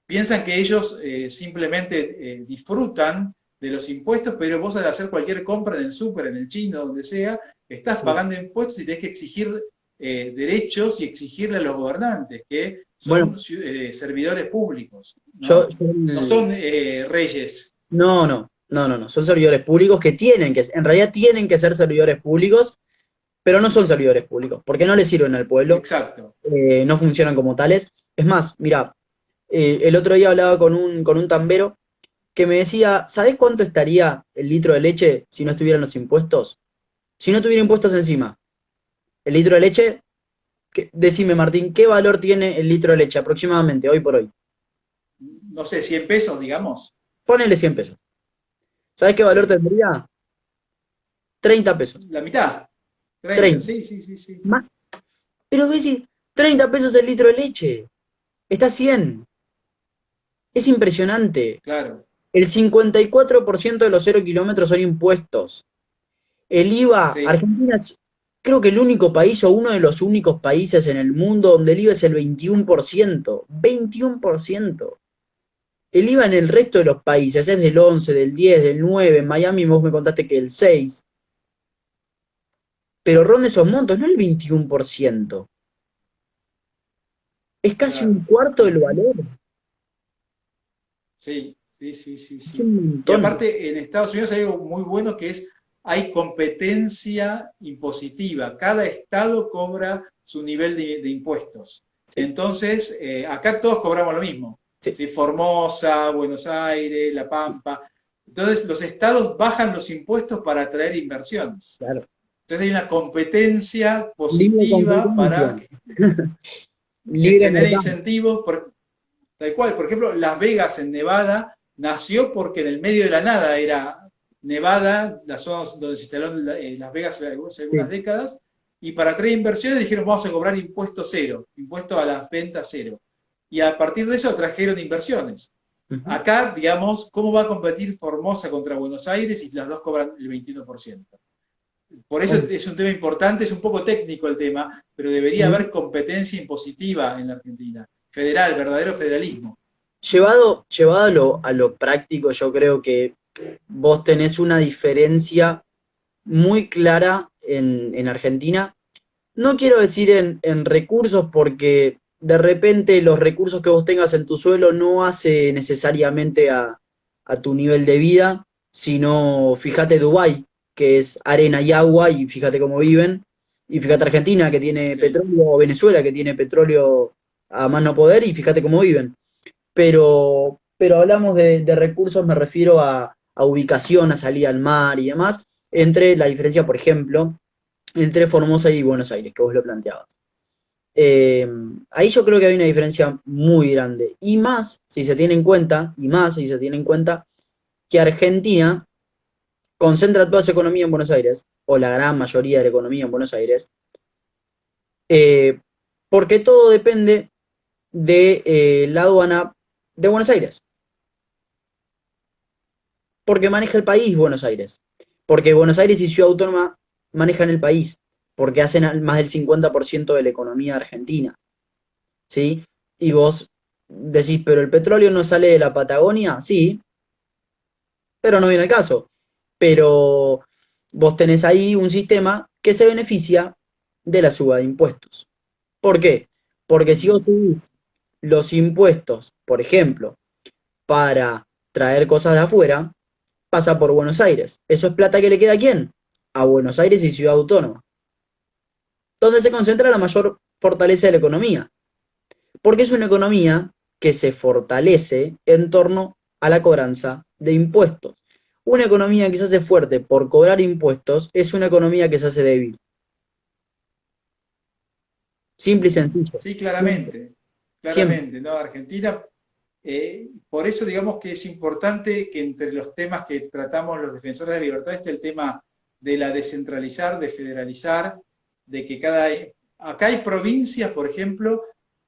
Piensan que ellos simplemente disfrutan de los impuestos, pero vos al hacer cualquier compra en el súper, en el chino, donde sea, estás Sí. pagando impuestos y tenés que exigir derechos y exigirle a los gobernantes, que Bueno, son servidores públicos, yo, ¿no? yo No son reyes. no, no, no, no, no. Son servidores públicos que tienen que, en realidad tienen que ser servidores públicos, pero no son servidores públicos, porque no le sirven al pueblo, Exacto. no funcionan como tales. Es más, mira, el otro día hablaba con un tambero que me decía, ¿sabés cuánto estaría el litro de leche si no estuvieran los impuestos? Si no tuviera impuestos encima. El litro de leche, decime Martín, ¿qué valor tiene el litro de leche aproximadamente hoy por hoy? No sé, 100 pesos, digamos. Ponele 100 pesos. ¿Sabés qué valor Sí. tendría? 30 pesos. La mitad. 30, 30. sí, sí, sí, sí. Más. Pero ves, 30 pesos el litro de leche. Está 100. Es impresionante. Claro. El 54% de los 0 kilómetros son impuestos. El IVA, Sí. Argentina es creo que el único país o uno de los únicos países en el mundo donde el IVA es el 21%. 21%. El IVA en el resto de los países es del 11, del 10, del 9. En Miami vos me contaste que el 6. Pero ronda esos montos, no el 21%. Es casi Claro. un cuarto del Ujú. valor. Sí, sí, sí, sí, Es sí. un Y montón. aparte, en Estados Unidos hay algo muy bueno que es, hay competencia impositiva. Cada estado cobra su nivel de impuestos. Sí, Entonces, acá todos cobramos lo mismo. sí, ¿Sí? Formosa, Buenos Aires, La Pampa. Entonces, los estados bajan los impuestos para atraer inversiones. claro. Entonces, hay una competencia Libre positiva competencia. para que Libre genere mercado. incentivos. Tal cual, por ejemplo, Las Vegas en Nevada nació porque en el medio de la nada era Nevada, la zona donde se instaló Las Vegas hace algunas Sí. décadas, y para atraer inversiones dijeron vamos a cobrar impuesto cero, impuesto a las ventas cero. Y a partir de eso atrajeron inversiones. Ujú. Acá, digamos, ¿cómo va a competir Formosa contra Buenos Aires si las dos cobran el 21%? Por eso Bueno, es un tema importante, es un poco técnico el tema, pero debería ujú. haber competencia impositiva en la Argentina. Federal, verdadero federalismo. Llevado a lo práctico, yo creo que vos tenés una diferencia muy clara en Argentina. No quiero decir en recursos, porque de repente los recursos que vos tengas en tu suelo no hace necesariamente a tu nivel de vida, sino fíjate Dubái, que es arena y agua, y fíjate cómo viven, y fíjate Argentina, que tiene Sí. petróleo, o Venezuela, que tiene petróleo a más no poder, y fíjate cómo viven. Pero hablamos de recursos, me refiero a ubicación, a salida al mar y demás, entre la diferencia, por ejemplo, entre Formosa y Buenos Aires, que vos lo planteabas. Eh, Ahí yo creo que hay una diferencia muy grande. Y más si se tiene en cuenta, que Argentina concentra toda su economía en Buenos Aires, o la gran mayoría de la economía en Buenos Aires, eh, porque todo depende de la aduana de Buenos Aires, porque maneja el país Buenos Aires, porque Buenos Aires y Ciudad Autónoma manejan el país, porque hacen más del 50% de la economía argentina. ¿Sí? Y vos decís, pero el petróleo no sale de la Patagonia, sí, pero no viene al caso. Pero vos tenés ahí un sistema que se beneficia de la suba de impuestos. ¿Por qué? Porque si vos Ujú. subís los impuestos, por ejemplo, para traer cosas de afuera, pasa por Buenos Aires. ¿Eso es plata que le queda a quién? A Buenos Aires y Ciudad Autónoma, donde se concentra la mayor fortaleza de la economía. Porque es una economía que se fortalece en torno a la cobranza de impuestos. Una economía que se hace fuerte por cobrar impuestos es una economía que se hace débil. Simple y Ujú. sencillo. Sí, Siempre. claramente, Siempre. claramente, ¿no? Argentina, por eso digamos que es importante que entre los temas que tratamos los defensores de la libertad esté el tema de la descentralizar, de federalizar, de que acá hay provincias, por ejemplo,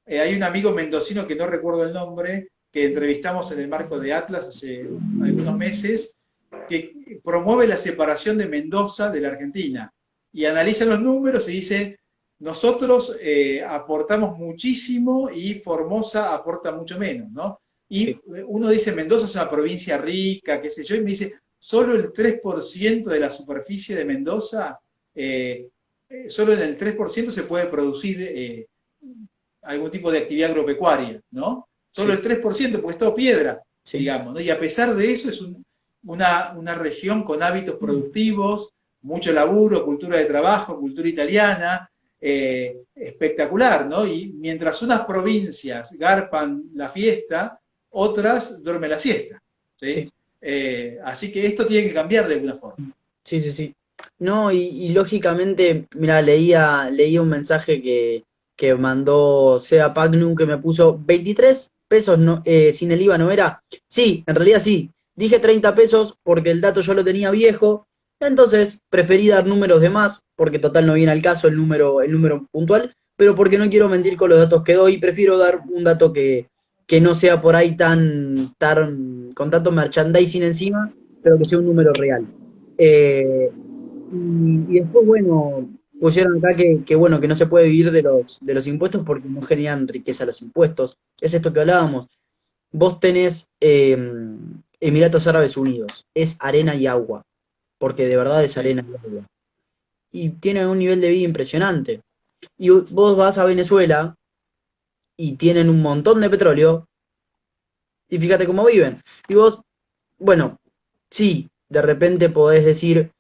hay un amigo mendocino que no recuerdo el nombre, que entrevistamos en el marco de Atlas hace algunos meses, que promueve la separación de Mendoza de la Argentina y analiza los números y dice, nosotros aportamos muchísimo y Formosa aporta mucho menos, ¿no? Y Sí, uno dice, Mendoza es una provincia rica, qué sé yo, y me dice, solo el 3% de la superficie de Mendoza, solo en el 3% se puede producir algún tipo de actividad agropecuaria, ¿no? Solo sí, el 3% porque es todo piedra, sí, digamos, ¿no? Y a pesar de eso es una región con hábitos productivos, mucho laburo, cultura de trabajo, cultura italiana, espectacular, ¿no? Y mientras unas provincias garpan la fiesta, otras duermen la siesta, sí. ¿sí? Así que esto tiene que cambiar de alguna forma. Sí, sí, sí. No, y lógicamente, mira, leía un mensaje que mandó Sea Pagnum que me puso 23 pesos no, sin el IVA, ¿no era? Sí, en realidad sí. Dije 30 pesos porque el dato yo lo tenía viejo, entonces preferí dar números de más, porque total no viene al caso el número puntual, pero porque no quiero mentir con los datos que doy, prefiero dar un dato que no sea por ahí con tanto merchandising encima, pero que sea un número real. Eh, y después, bueno, pusieron acá bueno, que no se puede vivir de los impuestos porque no generan riqueza los impuestos. Es esto que hablábamos. Vos tenés Emiratos Árabes Unidos, es arena y agua, porque de verdad es Sí. arena y agua. Y tienen un nivel de vida impresionante. Y vos vas a Venezuela y tienen un montón de petróleo y fíjate cómo viven. Y vos, bueno, sí, de repente podés decir,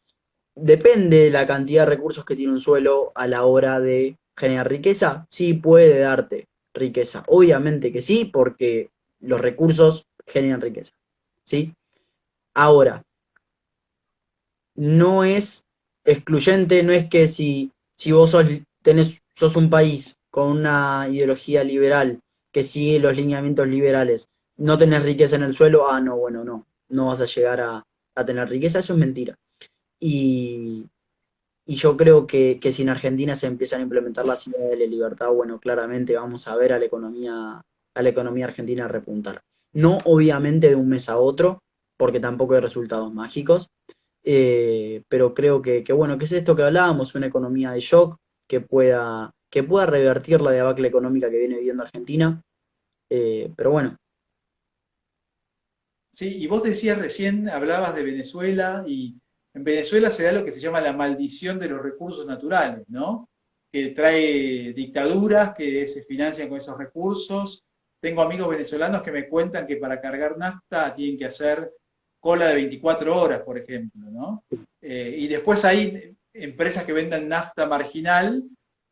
depende de la cantidad de recursos que tiene un suelo a la hora de generar riqueza. Sí puede darte riqueza. Obviamente que sí, porque los recursos generan riqueza. ¿Sí? Ahora, no es excluyente, no es que si vos sos un país con una ideología liberal que sigue los lineamientos liberales, no tenés riqueza en el suelo, no, bueno, no vas a llegar a tener riqueza, eso es mentira. Y, y yo creo que si en Argentina se empiezan a implementar las ideas de la libertad, bueno, claramente vamos a ver a la economía argentina repuntar. No obviamente de un mes a otro, porque tampoco hay resultados mágicos, pero creo bueno, que es esto que hablábamos, una economía de shock que pueda revertir la debacle económica que viene viviendo Argentina. Pero bueno, Sí, y vos decías recién, hablabas de Venezuela y en Venezuela se da lo que se llama la maldición de los recursos naturales, ¿no? Que trae dictaduras que se financian con esos recursos. Tengo amigos venezolanos que me cuentan que para cargar nafta tienen que hacer cola de 24 horas, por ejemplo, ¿no? Y después hay empresas que venden nafta marginal,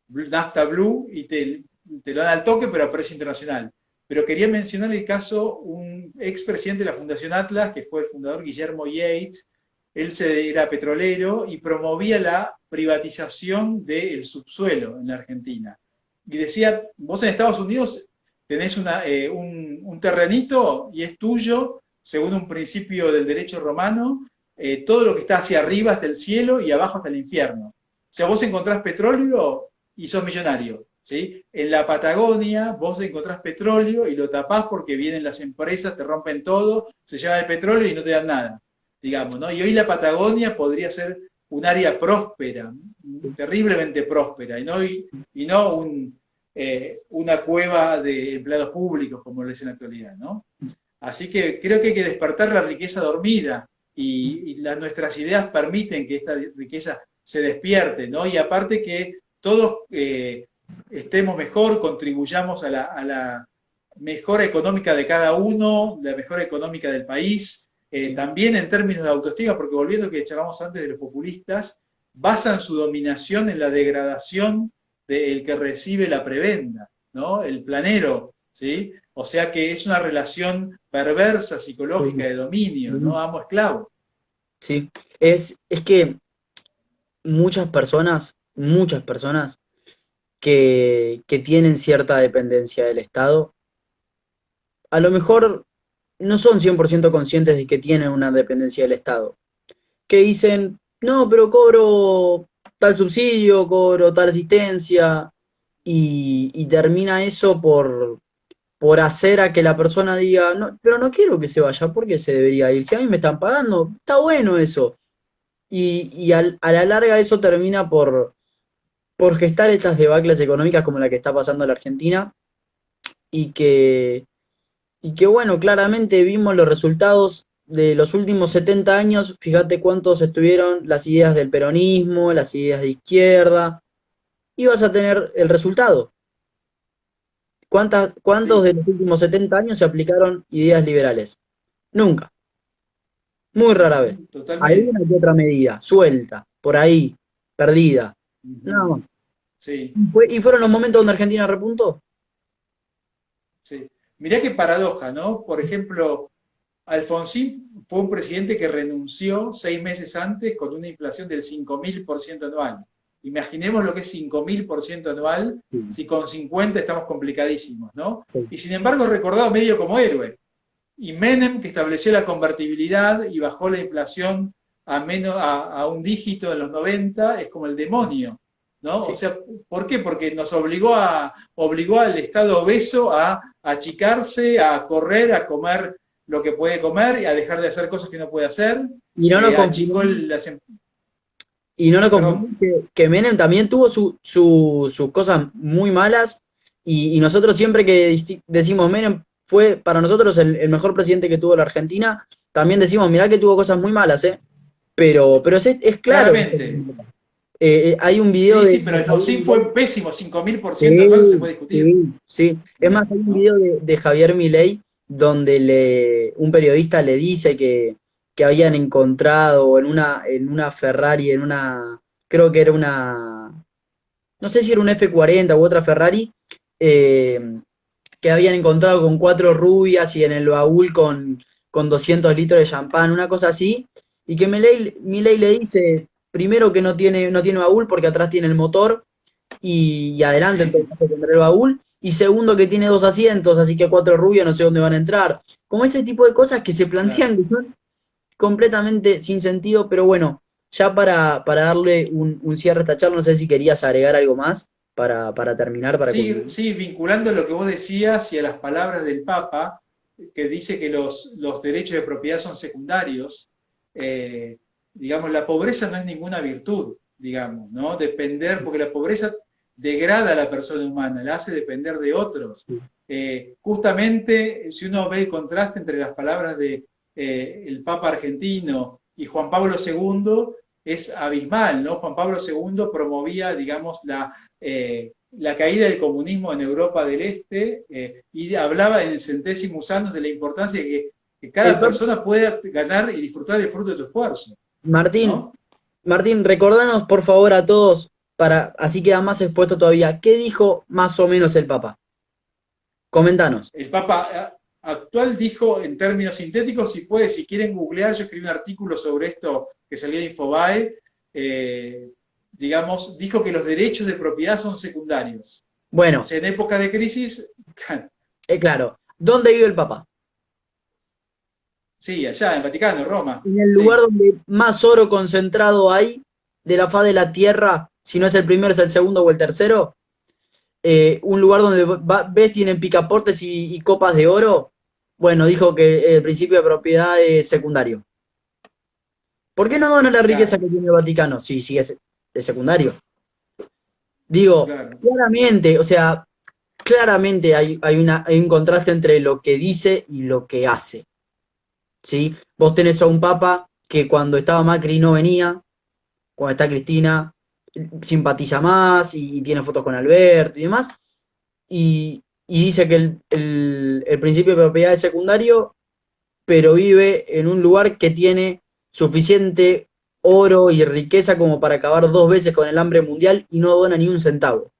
nafta blue, y te lo dan al toque, pero a precio internacional. Pero quería mencionar el caso, un expresidente de la Fundación Atlas, que fue el fundador Guillermo Yates, él era petrolero y promovía la privatización del subsuelo en la Argentina. Y decía, vos en Estados Unidos tenés un terrenito y es tuyo, según un principio del derecho romano, todo lo que está hacia arriba hasta el cielo y abajo hasta el infierno. O sea, vos encontrás petróleo y sos millonario. ¿Sí? En la Patagonia vos encontrás petróleo y lo tapás porque vienen las empresas, te rompen todo, se llevan el petróleo y no te dan nada, digamos, ¿no? Y hoy la Patagonia podría ser un área próspera, terriblemente próspera, y no una cueva de empleados públicos como lo es en la actualidad, ¿no? Así que creo que hay que despertar la riqueza dormida y nuestras ideas permiten que esta riqueza se despierte, ¿no? Y aparte que todos estemos mejor, contribuyamos a la mejora económica de cada uno, la mejora económica del país, sí, también en términos de autoestima, porque volviendo a lo que charlamos antes de los populistas, basan su dominación en la degradación del que recibe la prebenda, ¿no? El planero, ¿sí? O sea que es una relación perversa, psicológica, sí, de dominio, ¿no? sí. Amo-esclavo. Sí. Es que muchas personas que tienen cierta dependencia del Estado, a lo mejor no son 100% conscientes de que tienen una dependencia del Estado. Que dicen, no, pero cobro tal subsidio, cobro tal asistencia, y termina eso por hacer a que la persona diga, no, pero no quiero que se vaya, ¿por qué se debería ir? Si a mí me están pagando, está bueno eso. A la larga eso termina por gestar estas debacles económicas como la que está pasando en la Argentina y que bueno, claramente vimos los resultados de los últimos 70 años, fíjate cuántos estuvieron las ideas del peronismo, las ideas de izquierda, y vas a tener el resultado. ¿Cuántos Sí, de los últimos 70 años se aplicaron ideas liberales? Nunca, muy rara vez. ujú, Hay totalmente. una que otra medida, suelta, por ahí, perdida. Nada Ujú, más. sí. Y fueron los momentos donde Argentina repuntó. Sí. Mirá qué paradoja, ¿no? Por ejemplo, Alfonsín fue un presidente que renunció 6 meses antes con una inflación del 5.000% anual. Imaginemos lo que es 5.000% anual, Sí, si con 50 estamos complicadísimos, ¿no? sí, Y sin embargo, recordado medio como héroe. Y Menem, que estableció la convertibilidad y bajó la inflación a un dígito en los 90, es como el demonio, ¿no? O sí. sea, ¿por qué? Porque nos obligó al Estado obeso a achicarse, a correr, a comer lo que puede comer y a dejar de hacer cosas que no puede hacer. Y no nos Achicó confundamos, las... y no nos Sí, perdón. confundamos que Menem también tuvo sus cosas muy malas, y nosotros siempre que decimos Menem fue para nosotros el mejor presidente que tuvo la Argentina, también decimos, mirá que tuvo cosas muy malas, ¿eh? Pero es claro. Claramente. Hay un video Sí, de, sí, pero Javier Alfonsín Milei. fue pésimo, 5.000% anual no se Sí, puede discutir. sí, sí. Es más, hay un ¿No? video de Javier Milei donde un periodista le dice que habían encontrado en una Ferrari, creo que era no sé si era un F40 u otra Ferrari, eh, que habían encontrado con cuatro rubias y en el baúl con 200 litros de champán, una cosa así, y que Milei le dice, primero que no tiene baúl porque atrás tiene el motor y adelante entonces Sí, tendrá el baúl, y segundo que tiene dos asientos, así que cuatro rubios no sé dónde van a entrar. Como ese tipo de cosas que se claro. plantean que son completamente sin sentido, pero bueno, ya para darle un cierre a esta charla, no sé si querías agregar algo más para terminar, para Sí, culminar. sí, vinculando lo que vos decías y a las palabras del Papa, que dice que los derechos de propiedad son secundarios, eh, digamos, la pobreza no es ninguna virtud, digamos, ¿no? Depender, porque la pobreza degrada a la persona humana, la hace depender de otros. Justamente, si uno ve el contraste entre las palabras de el Papa argentino y Juan Pablo segundo, es abismal, ¿no? Juan Pablo segundo promovía, digamos, la caída del comunismo en Europa del Este y hablaba en el centésimos años de la importancia de que El cada Papa- persona pueda ganar y disfrutar del fruto de tu esfuerzo, Martín, ¿no? Martín, recordanos por favor a todos, así queda más expuesto todavía, ¿qué dijo más o menos el Papa? Comentanos. El Papa actual dijo en términos sintéticos, si quieren googlear, yo escribí un artículo sobre esto que salió de Infobae, digamos, dijo que los derechos de propiedad son secundarios. O Bueno, sea, en época de crisis, claro, ¿dónde vive el Papa? sí, allá en Vaticano, Roma, En el lugar sí, donde más oro concentrado hay de la faz de la Tierra, si no es el primero, es el segundo o el tercero. Un lugar donde ves tienen picaportes y copas de oro. Bueno, dijo que el principio de propiedad es secundario. ¿Por qué no dona la riqueza claro, que tiene el Vaticano? Sí, sí, es secundario. Digo, claro. claramente, o sea, claramente hay un contraste entre lo que dice y lo que hace. ¿Sí? Vos tenés a un papa que cuando estaba Macri no venía, cuando está Cristina simpatiza más y tiene fotos con Alberto y demás, y dice que el principio de propiedad es secundario, pero vive en un lugar que tiene suficiente oro y riqueza como para acabar dos veces con el hambre mundial y no dona ni un centavo.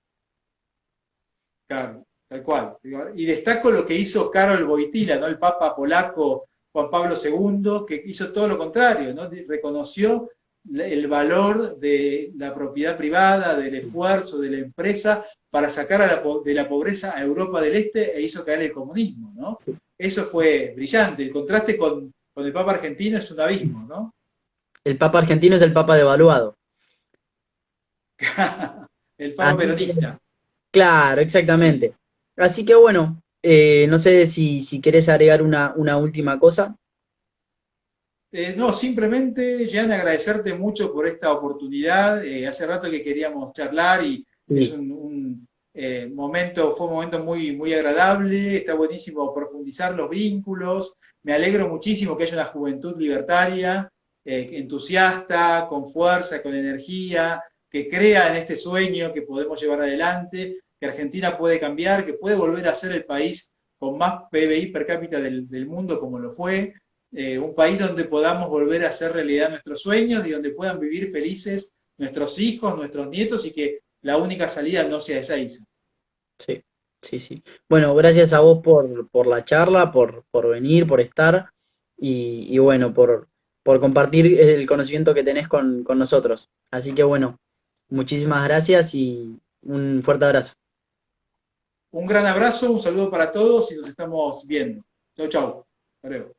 Claro, tal cual. Y destaco lo que hizo Karol Wojtyla, ¿no? El Papa polaco Juan Pablo II, que hizo todo lo contrario, ¿no? Reconoció el valor de la propiedad privada, del esfuerzo de la empresa para sacar de la pobreza a Europa del Este e hizo caer el comunismo, ¿no? Sí. Eso fue brillante. El contraste con el Papa argentino es un abismo, ¿no? El Papa argentino es el Papa devaluado. El Papa Así que, peronista. Claro, Sí. exactamente. Así que bueno, no sé si querés agregar una última cosa. No, simplemente, Jan, agradecerte mucho por esta oportunidad. Hace rato que queríamos charlar y es Sí, momento, fue un momento muy, muy agradable. Está buenísimo profundizar los vínculos. Me alegro muchísimo que haya una juventud libertaria, entusiasta, con fuerza, con energía, que crea en este sueño que podemos llevar adelante, que Argentina puede cambiar, que puede volver a ser el país con más PBI per cápita del mundo como lo fue, un país donde podamos volver a hacer realidad nuestros sueños y donde puedan vivir felices nuestros hijos, nuestros nietos y que la única salida no sea esa, Isa. sí, sí, sí. Bueno, gracias a vos por la charla, por venir, por estar y bueno, por compartir el conocimiento que tenés con nosotros. Así que bueno, muchísimas gracias y un fuerte abrazo. Un gran abrazo, un saludo para todos y nos estamos viendo. Chau, chau. Hasta luego.